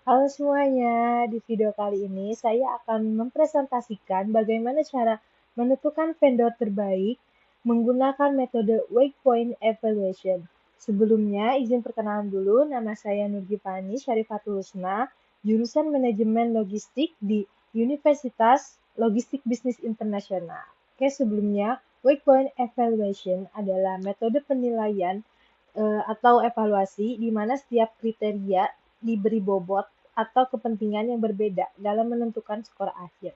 Halo semuanya, di video kali ini saya akan mempresentasikan bagaimana cara menentukan vendor terbaik menggunakan metode Waypoint Evaluation. Sebelumnya, izin perkenalan dulu, nama saya Nurgifani Syarifatul Husna, jurusan Manajemen Logistik di Universitas Logistik Bisnis Internasional. Oke, sebelumnya, Waypoint Evaluation adalah metode penilaian atau evaluasi di mana setiap kriteria diberi bobot atau kepentingan yang berbeda dalam menentukan skor akhir.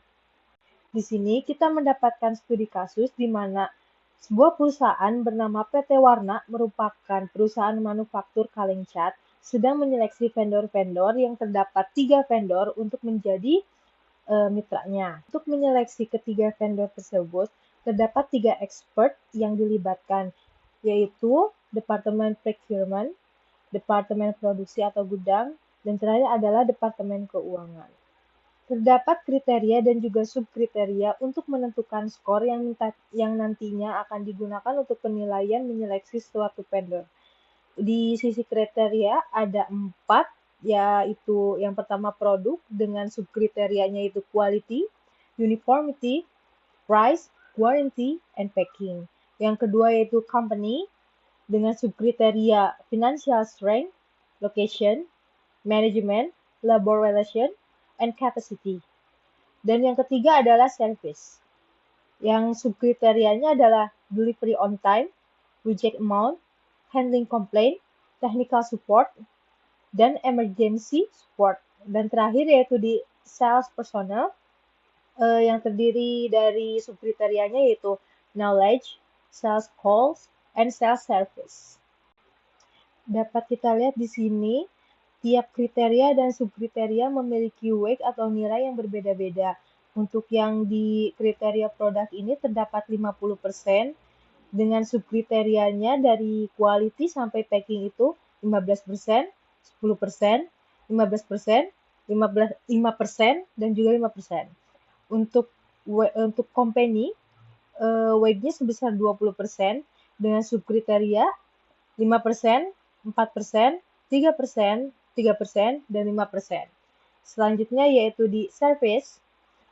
Di sini kita mendapatkan studi kasus di mana sebuah perusahaan bernama PT Warna merupakan perusahaan manufaktur kaleng cat sedang menyeleksi vendor-vendor yang terdapat 3 vendor untuk menjadi mitranya. Untuk menyeleksi ketiga vendor tersebut, terdapat 3 expert yang dilibatkan, yaitu Departemen Procurement, Departemen Produksi atau Gudang, dan terakhir adalah Departemen Keuangan. Terdapat kriteria dan juga subkriteria untuk menentukan skor yang nantinya akan digunakan untuk penilaian menyeleksi suatu vendor. Di sisi kriteria ada 4, yaitu yang pertama produk dengan subkriterianya itu quality, uniformity, price, warranty, and packing. Yang kedua yaitu company dengan subkriteria financial strength, location, management, labor relation, and capacity. Dan yang ketiga adalah service. Yang subkriterianya adalah delivery on time, reject amount, handling complaint, technical support, dan emergency support. Dan terakhir yaitu di sales personnel yang terdiri dari subkriterianya yaitu knowledge, sales calls, and sales service. Dapat kita lihat di sini, tiap kriteria dan subkriteria memiliki weight atau nilai yang berbeda-beda. Untuk yang di kriteria produk ini terdapat 50%, dengan subkriterianya dari quality sampai packing itu 15%, 10%, 15%, 5%, dan juga 5%. Untuk company, weight-nya sebesar 20% dengan subkriteria 5%, 4%, 3%, 3%, dan 5%. Selanjutnya yaitu di service,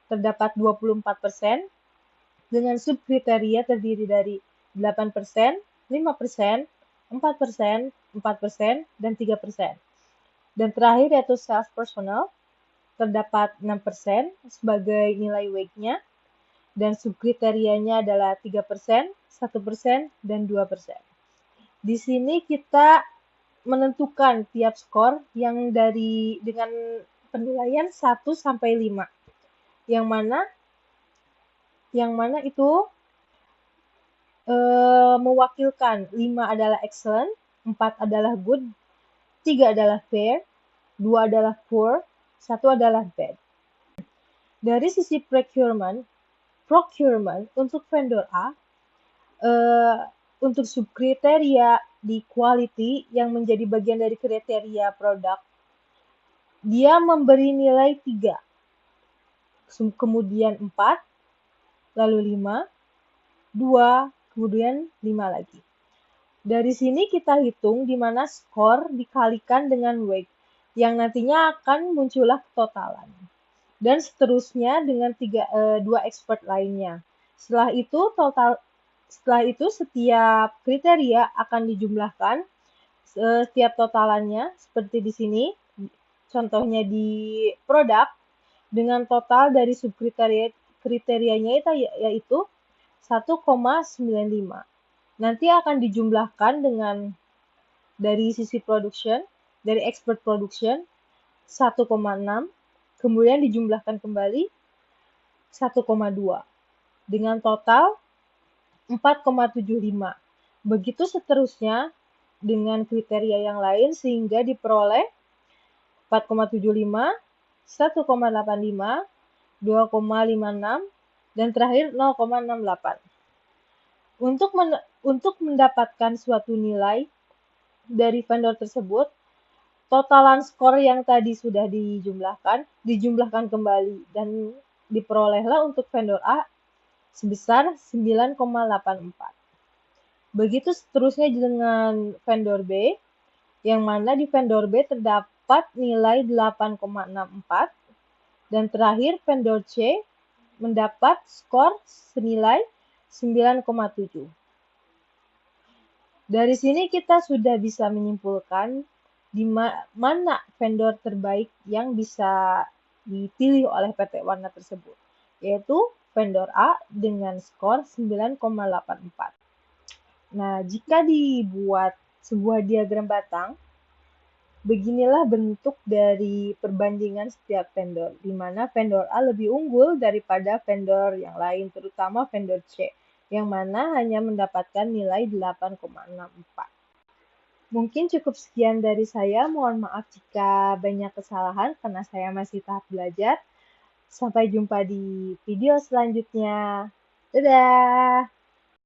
terdapat 24% dengan subkriteria terdiri dari 8%, 5%, 4%, 4%, dan 3%. Dan terakhir yaitu sales personnel, terdapat 6% sebagai nilai weight-nya, dan subkriterianya adalah 3%, 1%, dan 2%. Di sini kita menentukan tiap skor yang dengan penilaian 1 sampai 5. Yang mana itu mewakilkan 5 adalah excellent, 4 adalah good, 3 adalah fair, 2 adalah poor, 1 adalah bad. Dari sisi procurement untuk vendor A, untuk subkriteria di quality yang menjadi bagian dari kriteria produk, dia memberi nilai 3, kemudian 4, lalu 5, 2, kemudian 5 lagi. Dari sini kita hitung di mana skor dikalikan dengan weight, yang nantinya akan muncullah totalan. Dan seterusnya dengan 2 expert lainnya. Setelah itu setiap kriteria akan dijumlahkan, setiap totalannya seperti di sini. Contohnya di produk dengan total dari subkriterianya yaitu 1,95. Nanti akan dijumlahkan dengan dari sisi production, dari expert production 1,6, kemudian dijumlahkan kembali 1,2 dengan total 4,75. Begitu seterusnya dengan kriteria yang lain sehingga diperoleh 4,75, 1,85, 2,56, dan terakhir 0,68. Untuk mendapatkan suatu nilai dari vendor tersebut, totalan skor yang tadi sudah dijumlahkan kembali dan diperolehlah untuk vendor A sebesar 9,84. Begitu seterusnya dengan vendor B, yang mana di vendor B terdapat mendapat nilai 8,64 dan terakhir vendor C mendapat skor senilai 9,7. Dari sini kita sudah bisa menyimpulkan di mana vendor terbaik yang bisa dipilih oleh PT Warna tersebut, yaitu vendor A dengan skor 9,84. Nah, jika dibuat sebuah diagram batang, beginilah bentuk dari perbandingan setiap vendor, di mana vendor A lebih unggul daripada vendor yang lain, terutama vendor C, yang mana hanya mendapatkan nilai 8,64. Mungkin cukup sekian dari saya, mohon maaf jika banyak kesalahan karena saya masih tahap belajar. Sampai jumpa di video selanjutnya. Dadah!